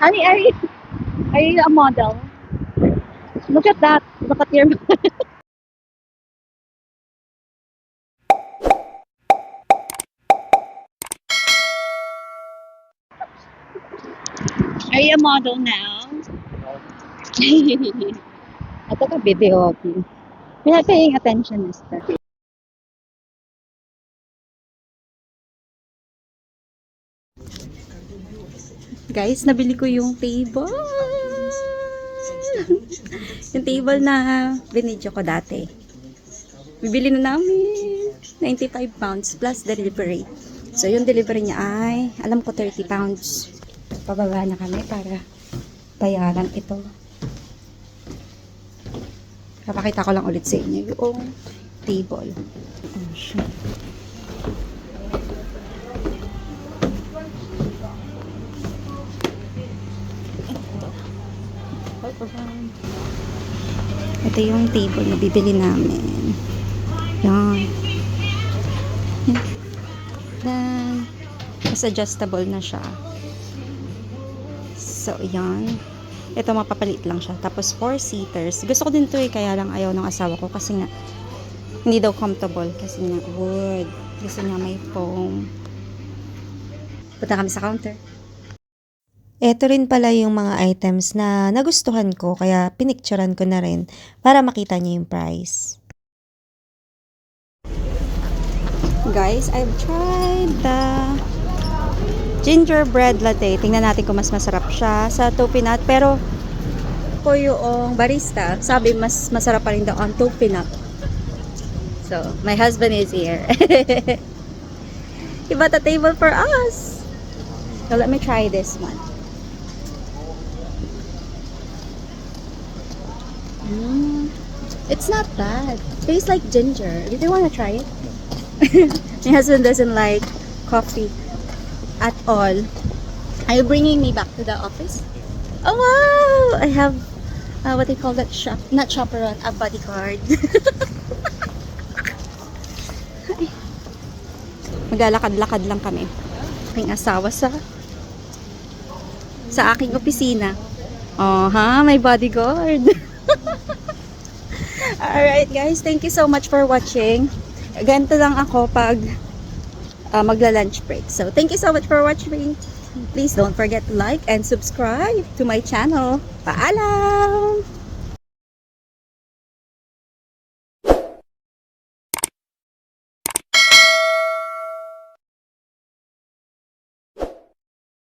Honey, are you a model? Look at that. Look at your... Are you a model now? Ito ka video. We're not paying attention, mister. Guys, nabili ko yung table. Yung table na binidyo ko dati. Bibili na namin. 95 pounds plus delivery. So, yung delivery niya ay, alam ko 30 pounds. Pababa na kami para bayaran ito. Papakita ko lang ulit sa inyo yung table. Oh, shit. Ito yung table na bibili namin. Yan. Then, mas adjustable na siya. So, yan. Ito, mapapalit lang siya. Tapos, 4-seaters. Gusto ko din to kaya lang ayaw ng asawa ko kasi nga, hindi daw comfortable. Kasi nga, wood. Gusto niya may foam. Punta kami sa counter. Ito rin pala yung mga items na nagustuhan ko kaya pinicturean ko na rin para makita niyo yung price. Guys, I've tried the gingerbread latte. Tingnan natin kung mas masarap siya sa toffee nut. Pero po yung barista, sabi mas masarap pa rin daw ang toffee nut. So, my husband is here. He bought a table for us. So, let me try this one. It's not bad. Tastes like ginger. Do you want to try it? My husband doesn't like coffee at all. Are you bringing me back to the office? Oh wow! I have what they call that not chaperone, a bodyguard. Maglalakad-lakad lang kami. Aking asawa sa aking opisina. Oh ha, may bodyguard. Alright guys, thank you so much for watching. Ganito lang ako pag magla-lunch break. So, thank you so much for watching. Please don't forget to like and subscribe to my channel. Paalam!